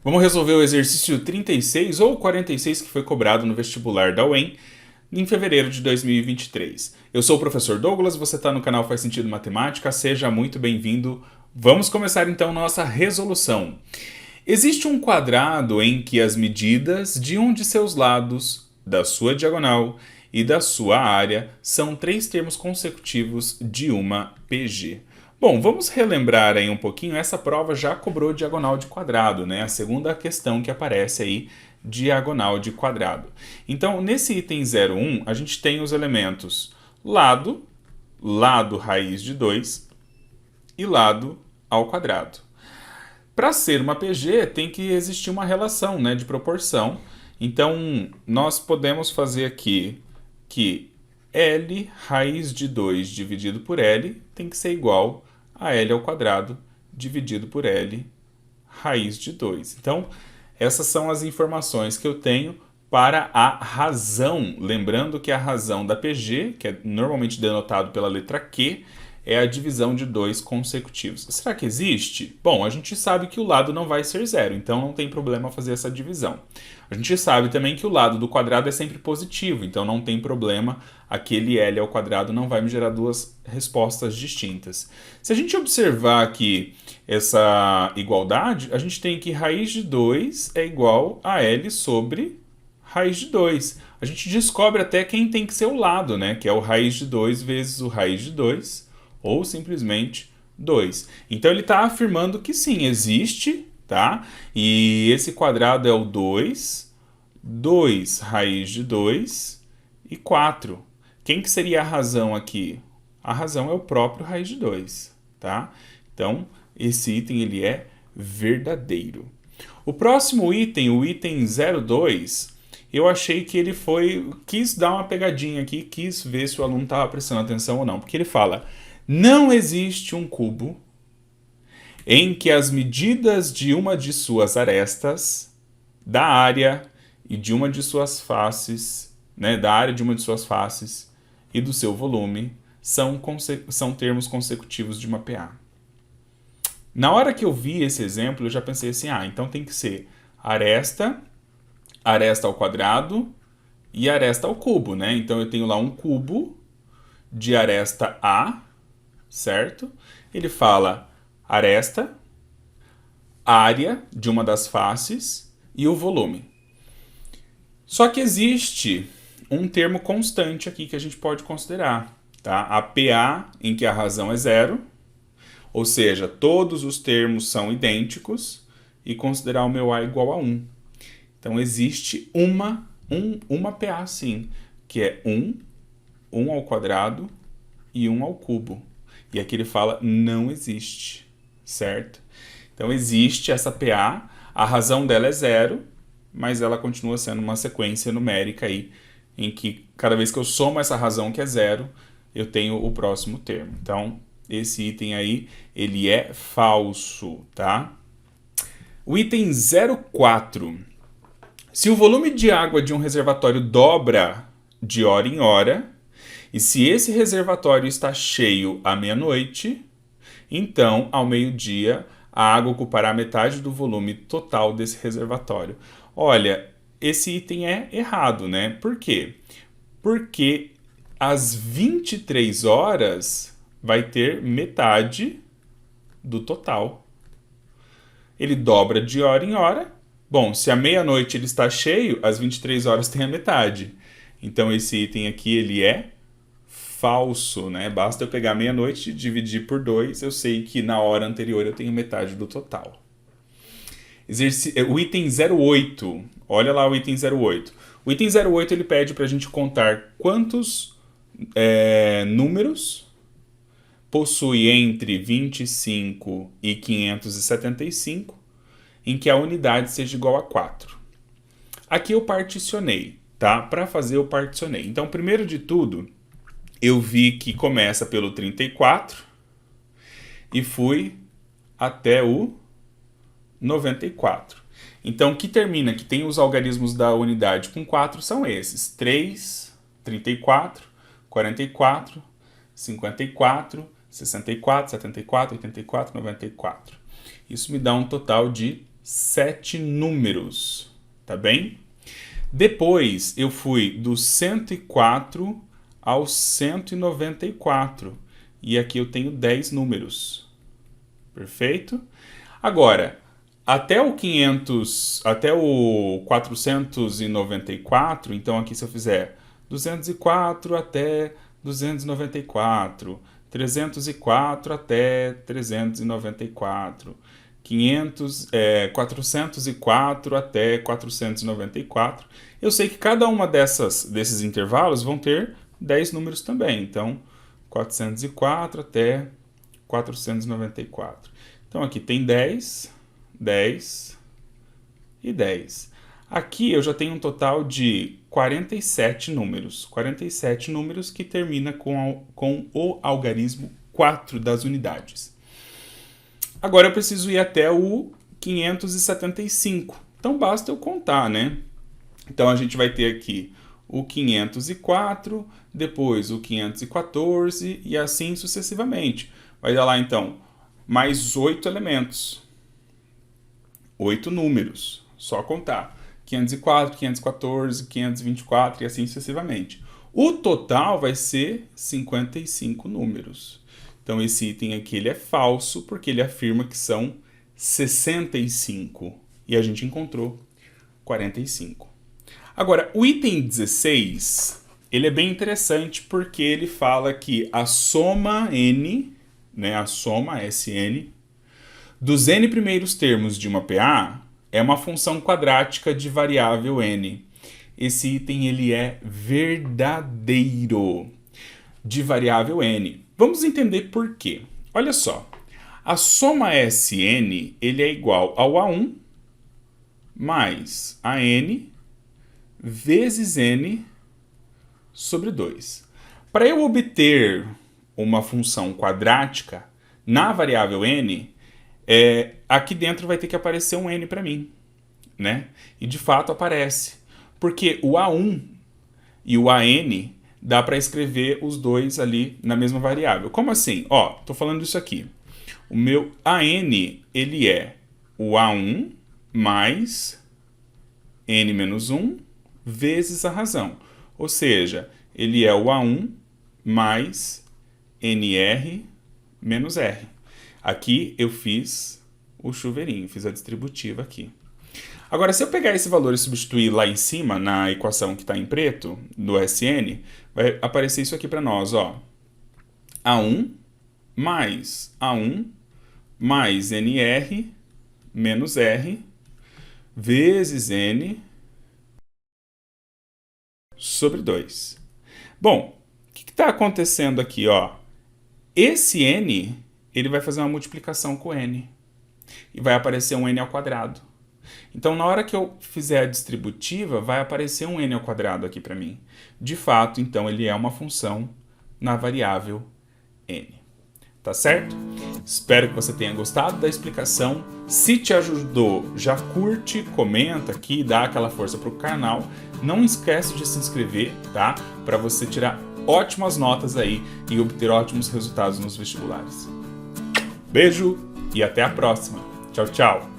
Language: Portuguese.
Vamos resolver o exercício 36 ou 46 que foi cobrado no vestibular da UEM em fevereiro de 2023. Eu sou o professor Douglas, você está no canal Faz Sentido Matemática, seja muito bem-vindo. Vamos começar então nossa resolução. Existe um quadrado em que as medidas de um de seus lados, da sua diagonal e da sua área são três termos consecutivos de uma PG. Bom, vamos relembrar aí um pouquinho, essa prova já cobrou diagonal de quadrado, né? A segunda questão que aparece aí, diagonal de quadrado. Então, nesse item 01, a gente tem os elementos lado, lado raiz de 2 e lado ao quadrado. Para ser uma PG, tem que existir uma relação, né, de proporção. Então, nós podemos fazer aqui que L raiz de 2 dividido por L tem que ser igual a L ao quadrado dividido por L raiz de 2. Então, essas são as informações que eu tenho para a razão. Lembrando que a razão da PG, que é normalmente denotado pela letra Q, é a divisão de 2 consecutivos. Será que existe? Bom, a gente sabe que o lado não vai ser zero, então não tem problema fazer essa divisão. A gente sabe também que o lado do quadrado é sempre positivo, então não tem problema, aquele L ao quadrado não vai me gerar duas respostas distintas. Se a gente observar aqui essa igualdade, a gente tem que raiz de 2 é igual a L sobre raiz de 2. A gente descobre até quem tem que ser o lado, né? Que é o raiz de 2 vezes o raiz de 2, ou simplesmente 2. Então ele está afirmando que sim, existe, tá? E esse quadrado é o 2, 2 raiz de 2 e 4. Quem que seria a razão aqui? A razão é o próprio raiz de 2, tá? Então, esse item ele é verdadeiro. O próximo item, o item 02, eu achei que ele quis dar uma pegadinha aqui, quis ver se o aluno estava prestando atenção ou não, porque ele fala: não existe um cubo em que as medidas de uma de suas arestas, da área e de uma de suas faces, né, da área de uma de suas faces e do seu volume são termos consecutivos de uma PA. Na hora que eu vi esse exemplo, eu já pensei assim, então tem que ser aresta, aresta ao quadrado e aresta ao cubo, né? Então eu tenho lá um cubo de aresta A, certo? Ele fala aresta, área de uma das faces e o volume. Só que existe um termo constante aqui que a gente pode considerar, tá? A PA, em que a razão é zero, ou seja, todos os termos são idênticos, e considerar o meu A igual a 1. Então existe uma PA sim, que é 1 ao quadrado e 1 ao cubo. E aqui ele fala não existe, certo? Então existe essa PA, a razão dela é zero, mas ela continua sendo uma sequência numérica aí, em que cada vez que eu somo essa razão que é zero, eu tenho o próximo termo. Então, esse item aí, ele é falso, tá? O item 04. Se o volume de água de um reservatório dobra de hora em hora, e se esse reservatório está cheio à meia-noite, então, ao meio-dia, a água ocupará metade do volume total desse reservatório. Olha, esse item é errado, né? Por quê? Porque às 23 horas vai ter metade do total. Ele dobra de hora em hora. Bom, se à meia-noite ele está cheio, às 23 horas tem a metade. Então esse item aqui ele é falso, né? Basta eu pegar meia-noite e dividir por 2, eu sei que na hora anterior eu tenho metade do total. O item 08, olha lá o item 08. O item 08 ele pede para a gente contar quantos números possui entre 25 e 575, em que a unidade seja igual a 4. Aqui eu particionei, tá? Para fazer eu particionei. Então, primeiro de tudo, eu vi que começa pelo 34 e fui até o 94. Então, que termina, que tem os algarismos da unidade com 4 são esses: 3, 34, 44, 54, 64, 74, 84, 94. Isso me dá um total de 7 números, tá bem? Depois eu fui do 104 ao 194 e aqui eu tenho 10 números, perfeito? Agora, até o 494, então aqui se eu fizer 204 até 294, 304 até 394, 404 até 494. Eu sei que cada uma desses intervalos vão ter 10 números também. Então, 404 até 494. Então, aqui tem 10, 10 e 10. Aqui eu já tenho um total de 47 números. 47 números que termina com o algarismo 4 das unidades. Agora eu preciso ir até o 575. Então basta eu contar, né? Então a gente vai ter aqui o 504, depois o 514 e assim sucessivamente. Vai dar lá então mais 8 elementos. 8 números. Só contar. 504, 514, 524 e assim sucessivamente. O total vai ser 55 números. Então, esse item aqui ele é falso, porque ele afirma que são 65. E a gente encontrou 45. Agora, o item 16, ele é bem interessante, porque ele fala que a soma n, né, a soma Sn, dos n primeiros termos de uma PA é uma função quadrática de variável n. Esse item ele é verdadeiro, de variável n. Vamos entender por quê. Olha só, a soma Sn ele é igual ao A1 mais a n vezes n sobre 2. Para eu obter uma função quadrática na variável n, aqui dentro vai ter que aparecer um n para mim, né? E de fato aparece, porque o A1 e o AN dá para escrever os dois ali na mesma variável. Como assim? Ó, tô falando isso aqui. O meu AN, ele é o A1 mais n menos 1 vezes a razão. Ou seja, ele é o A1 mais NR menos R. Aqui eu fiz o chuveirinho, fiz a distributiva aqui. Agora, se eu pegar esse valor e substituir lá em cima, na equação que está em preto, do Sn, vai aparecer isso aqui para nós, ó. A1 mais NR menos R vezes N sobre 2. Bom, o que está acontecendo aqui, ó? Esse N, ele vai fazer uma multiplicação com N. E vai aparecer um N ao quadrado. Então, na hora que eu fizer a distributiva, vai aparecer um n ao quadrado aqui para mim. De fato, então, ele é uma função na variável n. Tá certo? Espero que você tenha gostado da explicação. Se te ajudou, já curte, comenta aqui, dá aquela força pro canal. Não esquece de se inscrever, tá? Para você tirar ótimas notas aí e obter ótimos resultados nos vestibulares. Beijo e até a próxima. Tchau, tchau!